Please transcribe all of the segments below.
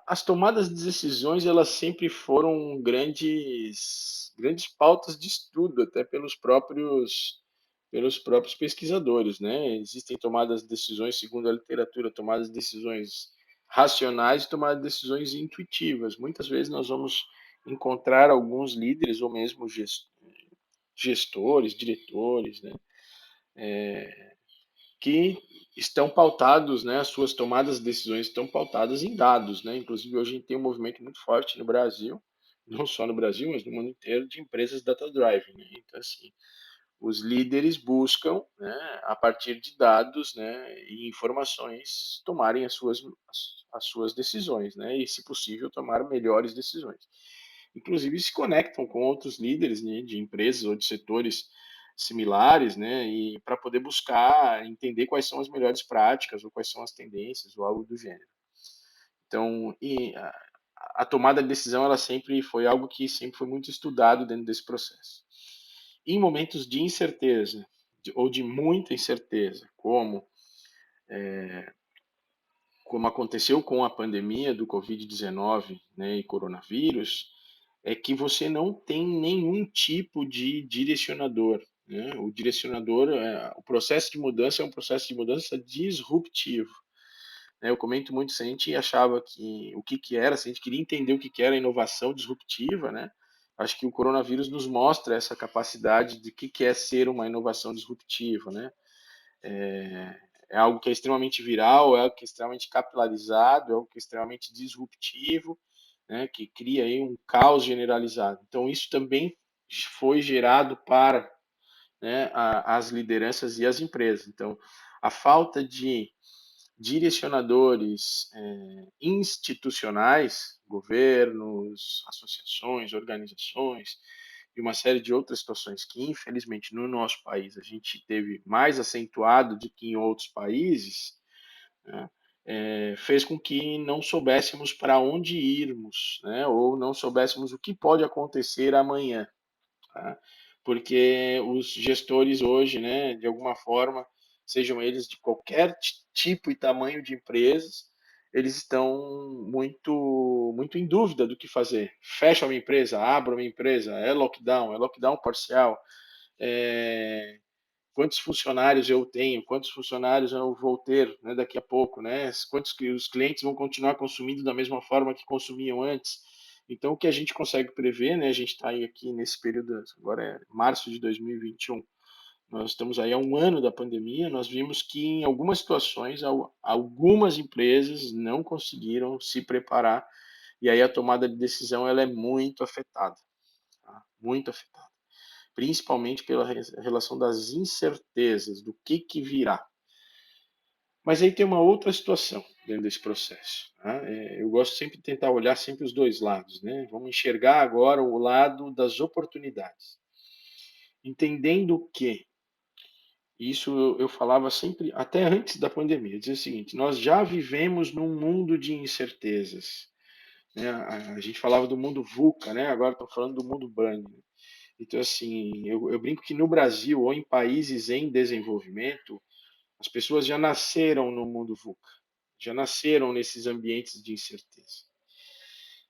As tomadas de decisões, elas sempre foram grandes pautas de estudo, até pelos próprios pesquisadores, né? Existem tomadas de decisões, segundo a literatura, tomadas de decisões racionais e tomadas de decisões intuitivas. Muitas vezes nós vamos encontrar alguns líderes ou mesmo gestores, diretores, né? Que estão pautados, né, as suas tomadas de decisões estão pautadas em dados, né? Inclusive hoje a gente tem um movimento muito forte no Brasil, não só no Brasil, mas no mundo inteiro, de empresas data-driven, né? Então, assim, os líderes buscam, né, a partir de dados, né, e informações, tomarem as suas decisões, né, e, se possível, tomar melhores decisões. Inclusive, se conectam com outros líderes, né, de empresas ou de setores similares, né, e para poder buscar entender quais são as melhores práticas ou quais são as tendências ou algo do gênero. Então, a tomada de decisão ela sempre foi algo que sempre foi muito estudado dentro desse processo. Em momentos de incerteza ou de muita incerteza, como aconteceu com a pandemia do Covid-19, né, e coronavírus, é que você não tem nenhum tipo de direcionador, né? O direcionador, o processo de mudança é um processo de mudança disruptivo, né? Eu comento muito, se a gente achava que o que era, se a gente queria entender o que era inovação disruptiva, né? Acho que o coronavírus nos mostra essa capacidade de que é ser uma inovação disruptiva, né? É algo que é extremamente viral, é algo que é extremamente capilarizado, é algo que é extremamente disruptivo, né? Que cria aí um caos generalizado. Então isso também foi gerado para, né, as lideranças e as empresas. Então a falta de direcionadores institucionais, governos, associações, organizações e uma série de outras situações que, infelizmente, no nosso país a gente teve mais acentuado do que em outros países, né, fez com que não soubéssemos para onde irmos, né, ou não soubéssemos o que pode acontecer amanhã. Tá? Porque os gestores hoje, né, de alguma forma, sejam eles de qualquer tipo e tamanho de empresas, eles estão muito em dúvida do que fazer. Fecha uma empresa, abre uma empresa, é lockdown parcial, é, quantos funcionários eu tenho, quantos funcionários eu vou ter, né, daqui a pouco, né? Quantos que os clientes vão continuar consumindo da mesma forma que consumiam antes. Então, o que a gente consegue prever, né? A gente está aí aqui nesse período, agora é março de 2021, nós estamos aí há um ano da pandemia, nós vimos que em algumas situações, algumas empresas não conseguiram se preparar e aí a tomada de decisão ela é muito afetada, tá? Muito afetada, principalmente pela relação das incertezas, do que virá. Mas aí tem uma outra situação dentro desse processo, né? Eu gosto sempre de tentar olhar sempre os dois lados, né? Vamos enxergar agora o lado das oportunidades, entendendo que isso eu falava sempre, até antes da pandemia, dizia o seguinte: nós já vivemos num mundo de incertezas, né? A gente falava do mundo VUCA, né? Agora estou falando do mundo BANI. Então, assim, eu brinco que no Brasil ou em países em desenvolvimento, as pessoas já nasceram no mundo VUCA, já nasceram nesses ambientes de incerteza.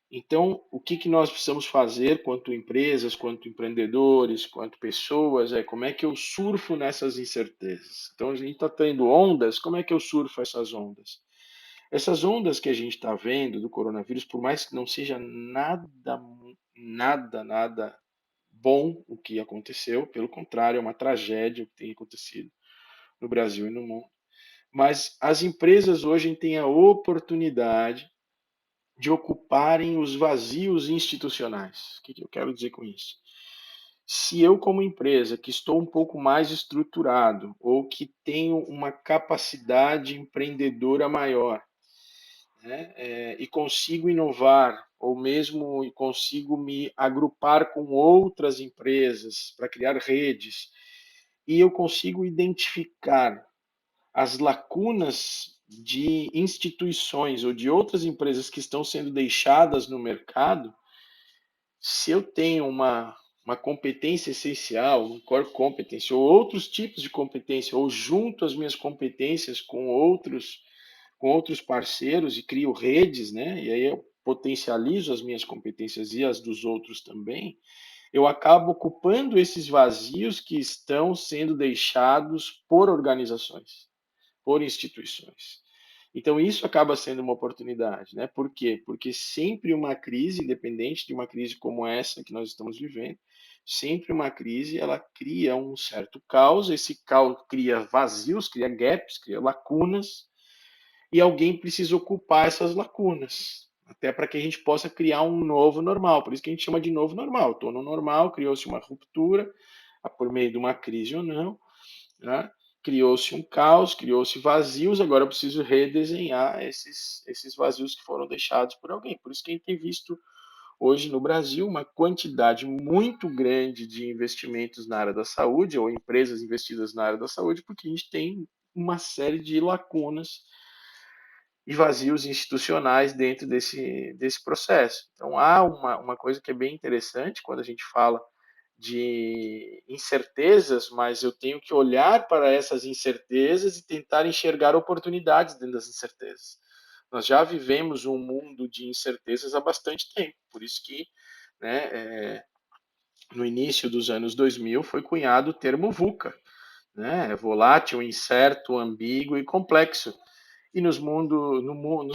Então, o que nós precisamos fazer, quanto empresas, quanto empreendedores, quanto pessoas, é como é que eu surfo nessas incertezas? Então, a gente está tendo ondas, como é que eu surfo essas ondas? Essas ondas que a gente está vendo do coronavírus, por mais que não seja nada bom o que aconteceu, pelo contrário, é uma tragédia o que tem acontecido no Brasil e no mundo. Mas as empresas hoje têm a oportunidade de ocuparem os vazios institucionais. O que eu quero dizer com isso? Se eu, como empresa, que estou um pouco mais estruturado ou que tenho uma capacidade empreendedora maior, né, e consigo inovar, ou mesmo consigo me agrupar com outras empresas para criar redes, e eu consigo identificar as lacunas de instituições ou de outras empresas que estão sendo deixadas no mercado, se eu tenho uma competência essencial, um core competence, ou outros tipos de competência, ou junto as minhas competências com outros com outros parceiros e crio redes, né? E aí eu potencializo as minhas competências e as dos outros também, eu acabo ocupando esses vazios que estão sendo deixados por organizações, por instituições. Então, isso acaba sendo uma oportunidade, né? Por quê? Porque sempre uma crise, independente de uma crise como essa que nós estamos vivendo, sempre uma crise, ela cria um certo caos, esse caos cria vazios, cria gaps, cria lacunas, e alguém precisa ocupar essas lacunas, até para que a gente possa criar um novo normal. Por isso que a gente chama de novo normal. Estou no normal, criou-se uma ruptura, por meio de uma crise ou não, né? Criou-se um caos, criou-se vazios, agora eu preciso redesenhar esses vazios que foram deixados por alguém. Por isso que a gente tem visto hoje no Brasil uma quantidade muito grande de investimentos na área da saúde, ou empresas investidas na área da saúde, porque a gente tem uma série de lacunas e vazios institucionais dentro desse processo. Então, há uma coisa que é bem interessante quando a gente fala de incertezas, mas eu tenho que olhar para essas incertezas e tentar enxergar oportunidades dentro das incertezas. Nós já vivemos um mundo de incertezas há bastante tempo, por isso que, né, no início dos anos 2000 foi cunhado o termo VUCA, né, volátil, incerto, ambíguo e complexo. E nos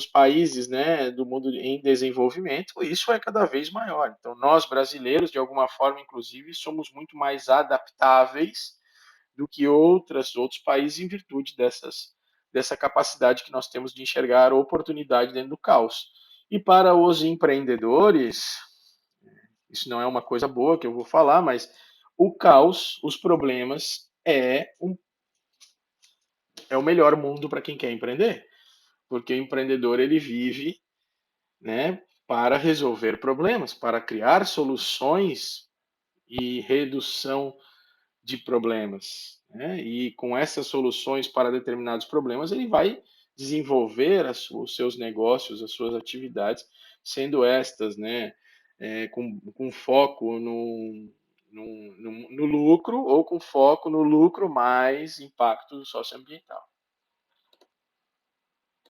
países, né, do mundo em desenvolvimento, isso é cada vez maior. Então, nós brasileiros, de alguma forma, inclusive, somos muito mais adaptáveis do que outros países em virtude dessa capacidade que nós temos de enxergar oportunidade dentro do caos. E para os empreendedores, isso não é uma coisa boa que eu vou falar, mas o caos, os problemas, é o melhor mundo para quem quer empreender, porque o empreendedor ele vive, né, para resolver problemas, para criar soluções e redução de problemas, né? E com essas soluções para determinados problemas, ele vai desenvolver os seus negócios, as suas atividades, sendo estas, né, com foco no lucro ou com foco no lucro mais impacto socioambiental.